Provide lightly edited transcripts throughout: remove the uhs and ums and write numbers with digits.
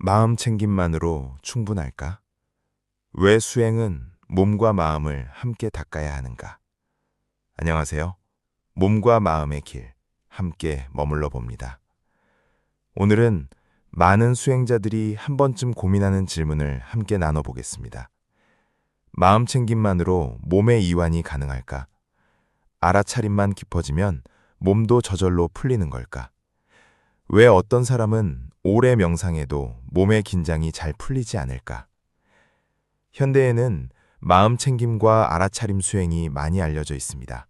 마음 챙김만으로 충분할까? 왜 수행은 몸과 마음을 함께 닦아야 하는가? 안녕하세요. 몸과 마음의 길, 함께 머물러 봅니다. 오늘은 많은 수행자들이 한 번쯤 고민하는 질문을 함께 나눠보겠습니다. 마음 챙김만으로 몸의 이완이 가능할까? 알아차림만 깊어지면 몸도 저절로 풀리는 걸까? 왜 어떤 사람은 오래 명상해도 몸의 긴장이 잘 풀리지 않을까? 현대에는 마음 챙김과 알아차림 수행이 많이 알려져 있습니다.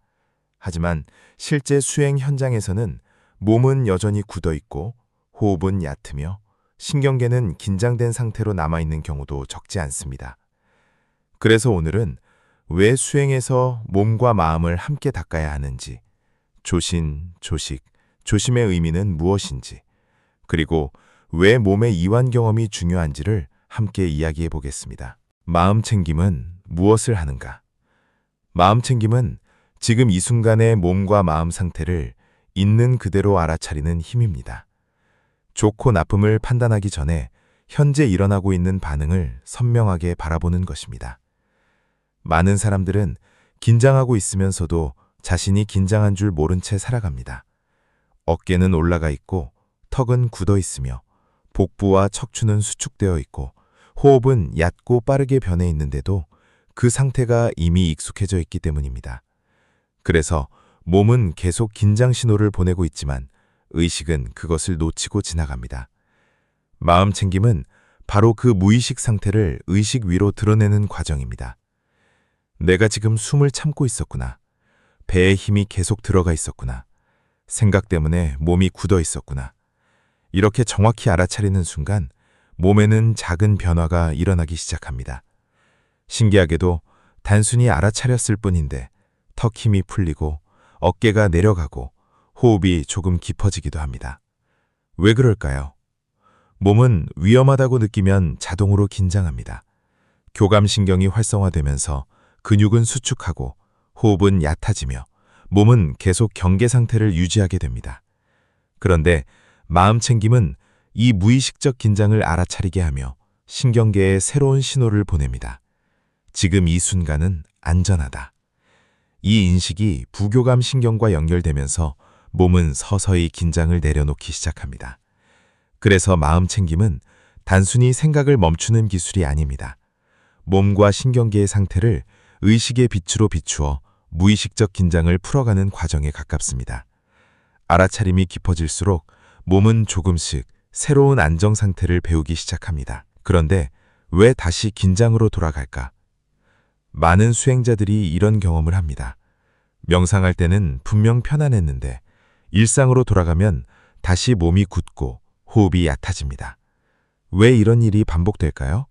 하지만 실제 수행 현장에서는 몸은 여전히 굳어 있고 호흡은 얕으며 신경계는 긴장된 상태로 남아있는 경우도 적지 않습니다. 그래서 오늘은 왜 수행에서 몸과 마음을 함께 닦아야 하는지, 조신, 조식, 조심의 의미는 무엇인지, 그리고 왜 몸의 이완 경험이 중요한지를 함께 이야기해 보겠습니다. 마음 챙김은 무엇을 하는가? 마음 챙김은 지금 이 순간의 몸과 마음 상태를 있는 그대로 알아차리는 힘입니다. 좋고 나쁨을 판단하기 전에 현재 일어나고 있는 반응을 선명하게 바라보는 것입니다. 많은 사람들은 긴장하고 있으면서도 자신이 긴장한 줄 모른 채 살아갑니다. 어깨는 올라가 있고 턱은 굳어 있으며 복부와 척추는 수축되어 있고 호흡은 얕고 빠르게 변해 있는데도 그 상태가 이미 익숙해져 있기 때문입니다. 그래서 몸은 계속 긴장 신호를 보내고 있지만 의식은 그것을 놓치고 지나갑니다. 마음 챙김은 바로 그 무의식 상태를 의식 위로 드러내는 과정입니다. 내가 지금 숨을 참고 있었구나. 배에 힘이 계속 들어가 있었구나. 생각 때문에 몸이 굳어 있었구나. 이렇게 정확히 알아차리는 순간 몸에는 작은 변화가 일어나기 시작합니다. 신기하게도 단순히 알아차렸을 뿐인데 턱 힘이 풀리고 어깨가 내려가고 호흡이 조금 깊어지기도 합니다. 왜 그럴까요? 몸은 위험하다고 느끼면 자동으로 긴장합니다. 교감신경이 활성화되면서 근육은 수축하고 호흡은 얕아지며 몸은 계속 경계 상태를 유지하게 됩니다. 그런데 마음 챙김은 이 무의식적 긴장을 알아차리게 하며 신경계에 새로운 신호를 보냅니다. 지금 이 순간은 안전하다. 이 인식이 부교감 신경과 연결되면서 몸은 서서히 긴장을 내려놓기 시작합니다. 그래서 마음 챙김은 단순히 생각을 멈추는 기술이 아닙니다. 몸과 신경계의 상태를 의식의 빛으로 비추어 무의식적 긴장을 풀어가는 과정에 가깝습니다. 알아차림이 깊어질수록 몸은 조금씩 새로운 안정 상태를 배우기 시작합니다. 그런데 왜 다시 긴장으로 돌아갈까? 많은 수행자들이 이런 경험을 합니다. 명상할 때는 분명 편안했는데 일상으로 돌아가면 다시 몸이 굳고 호흡이 얕아집니다. 왜 이런 일이 반복될까요?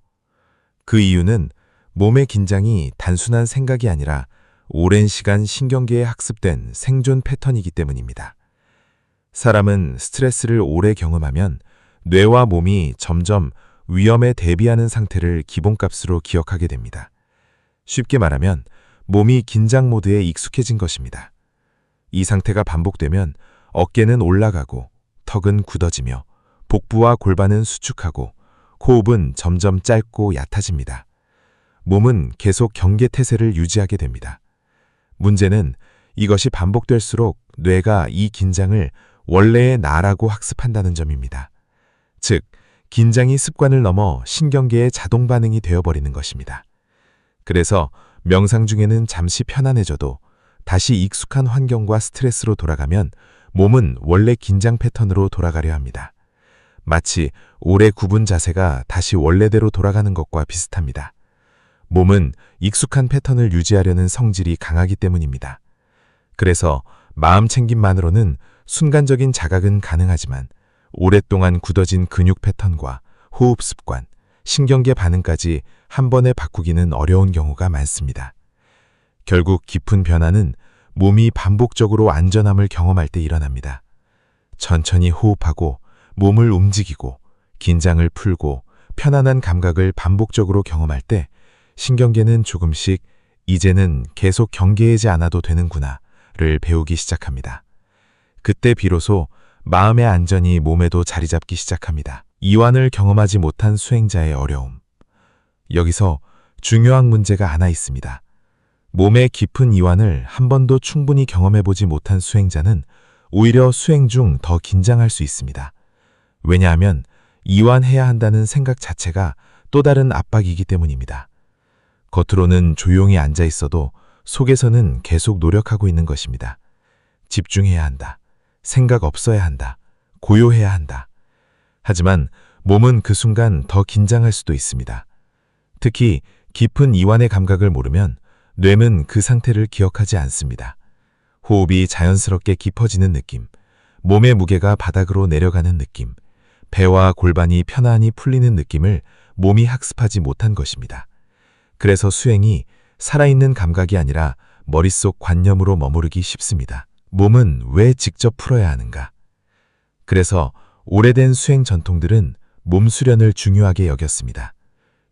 그 이유는 몸의 긴장이 단순한 생각이 아니라 오랜 시간 신경계에 학습된 생존 패턴이기 때문입니다. 사람은 스트레스를 오래 경험하면 뇌와 몸이 점점 위험에 대비하는 상태를 기본값으로 기억하게 됩니다. 쉽게 말하면 몸이 긴장 모드에 익숙해진 것입니다. 이 상태가 반복되면 어깨는 올라가고 턱은 굳어지며 복부와 골반은 수축하고 호흡은 점점 짧고 얕아집니다. 몸은 계속 경계 태세를 유지하게 됩니다. 문제는 이것이 반복될수록 뇌가 이 긴장을 원래의 나라고 학습한다는 점입니다. 즉, 긴장이 습관을 넘어 신경계의 자동 반응이 되어버리는 것입니다. 그래서 명상 중에는 잠시 편안해져도 다시 익숙한 환경과 스트레스로 돌아가면 몸은 원래 긴장 패턴으로 돌아가려 합니다. 마치 오래 굽은 자세가 다시 원래대로 돌아가는 것과 비슷합니다. 몸은 익숙한 패턴을 유지하려는 성질이 강하기 때문입니다. 그래서 마음 챙김만으로는 순간적인 자각은 가능하지만 오랫동안 굳어진 근육 패턴과 호흡 습관, 신경계 반응까지 한 번에 바꾸기는 어려운 경우가 많습니다. 결국 깊은 변화는 몸이 반복적으로 안전함을 경험할 때 일어납니다. 천천히 호흡하고 몸을 움직이고 긴장을 풀고 편안한 감각을 반복적으로 경험할 때 신경계는 조금씩 이제는 계속 경계하지 않아도 되는구나를 배우기 시작합니다. 그때 비로소 마음의 안전이 몸에도 자리 잡기 시작합니다. 이완을 경험하지 못한 수행자의 어려움. 여기서 중요한 문제가 하나 있습니다. 몸의 깊은 이완을 한 번도 충분히 경험해보지 못한 수행자는 오히려 수행 중 더 긴장할 수 있습니다. 왜냐하면 이완해야 한다는 생각 자체가 또 다른 압박이기 때문입니다. 겉으로는 조용히 앉아 있어도 속에서는 계속 노력하고 있는 것입니다. 집중해야 한다. 생각 없어야 한다. 고요해야 한다. 하지만 몸은 그 순간 더 긴장할 수도 있습니다. 특히 깊은 이완의 감각을 모르면 뇌는 그 상태를 기억하지 않습니다. 호흡이 자연스럽게 깊어지는 느낌, 몸의 무게가 바닥으로 내려가는 느낌, 배와 골반이 편안히 풀리는 느낌을 몸이 학습하지 못한 것입니다. 그래서 수행이 살아있는 감각이 아니라 머릿속 관념으로 머무르기 쉽습니다. 몸은 왜 직접 풀어야 하는가? 그래서 오래된 수행 전통들은 몸 수련을 중요하게 여겼습니다.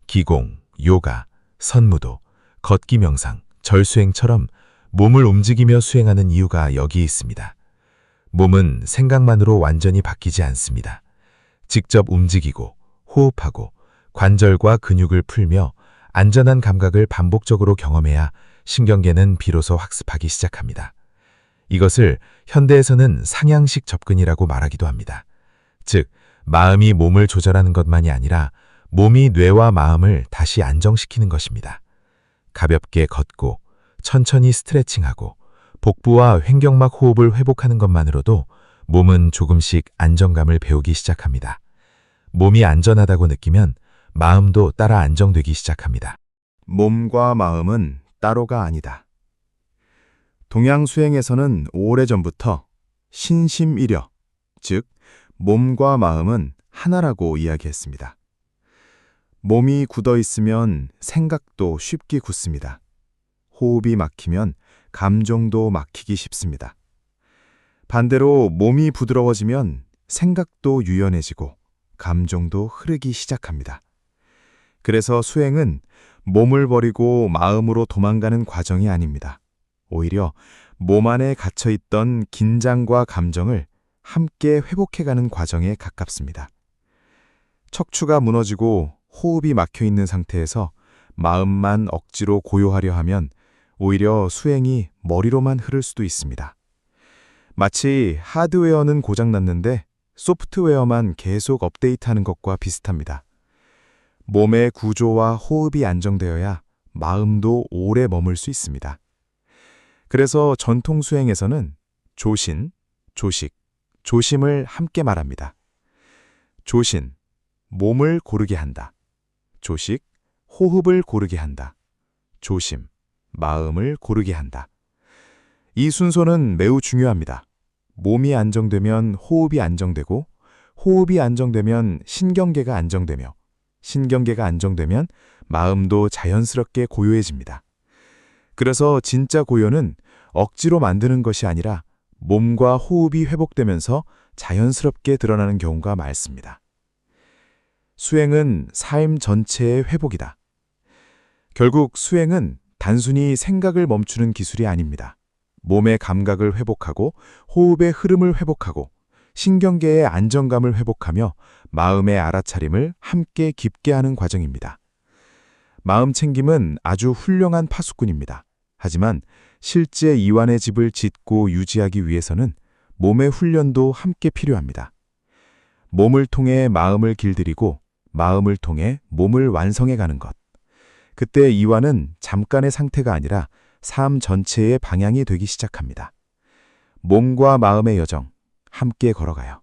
기공, 요가, 선무도, 걷기 명상, 절수행처럼 몸을 움직이며 수행하는 이유가 여기에 있습니다. 몸은 생각만으로 완전히 바뀌지 않습니다. 직접 움직이고 호흡하고 관절과 근육을 풀며 안전한 감각을 반복적으로 경험해야 신경계는 비로소 학습하기 시작합니다. 이것을 현대에서는 상향식 접근이라고 말하기도 합니다. 즉, 마음이 몸을 조절하는 것만이 아니라 몸이 뇌와 마음을 다시 안정시키는 것입니다. 가볍게 걷고 천천히 스트레칭하고 복부와 횡격막 호흡을 회복하는 것만으로도 몸은 조금씩 안정감을 배우기 시작합니다. 몸이 안전하다고 느끼면 마음도 따라 안정되기 시작합니다. 몸과 마음은 따로가 아니다. 동양 수행에서는 오래전부터 신심일여, 즉 몸과 마음은 하나라고 이야기했습니다. 몸이 굳어 있으면 생각도 쉽게 굳습니다. 호흡이 막히면 감정도 막히기 쉽습니다. 반대로 몸이 부드러워지면 생각도 유연해지고 감정도 흐르기 시작합니다. 그래서 수행은 몸을 버리고 마음으로 도망가는 과정이 아닙니다. 오히려 몸 안에 갇혀있던 긴장과 감정을 함께 회복해가는 과정에 가깝습니다. 척추가 무너지고 호흡이 막혀있는 상태에서 마음만 억지로 고요하려 하면 오히려 수행이 머리로만 흐를 수도 있습니다. 마치 하드웨어는 고장났는데 소프트웨어만 계속 업데이트하는 것과 비슷합니다. 몸의 구조와 호흡이 안정되어야 마음도 오래 머물 수 있습니다. 그래서 전통 수행에서는 조신, 조식, 조심을 함께 말합니다. 조신, 몸을 고르게 한다. 조식, 호흡을 고르게 한다. 조심, 마음을 고르게 한다. 이 순서는 매우 중요합니다. 몸이 안정되면 호흡이 안정되고, 호흡이 안정되면 신경계가 안정되며, 신경계가 안정되면 마음도 자연스럽게 고요해집니다. 그래서 진짜 고요는 억지로 만드는 것이 아니라 몸과 호흡이 회복되면서 자연스럽게 드러나는 경우가 많습니다. 수행은 삶 전체의 회복이다. 결국 수행은 단순히 생각을 멈추는 기술이 아닙니다. 몸의 감각을 회복하고 호흡의 흐름을 회복하고 신경계의 안정감을 회복하며 마음의 알아차림을 함께 깊게 하는 과정입니다. 마음 챙김은 아주 훌륭한 파수꾼입니다. 하지만 실제 이완의 집을 짓고 유지하기 위해서는 몸의 훈련도 함께 필요합니다. 몸을 통해 마음을 길들이고 마음을 통해 몸을 완성해가는 것. 그때 이완은 잠깐의 상태가 아니라 삶 전체의 방향이 되기 시작합니다. 몸과 마음의 여정, 함께 걸어가요.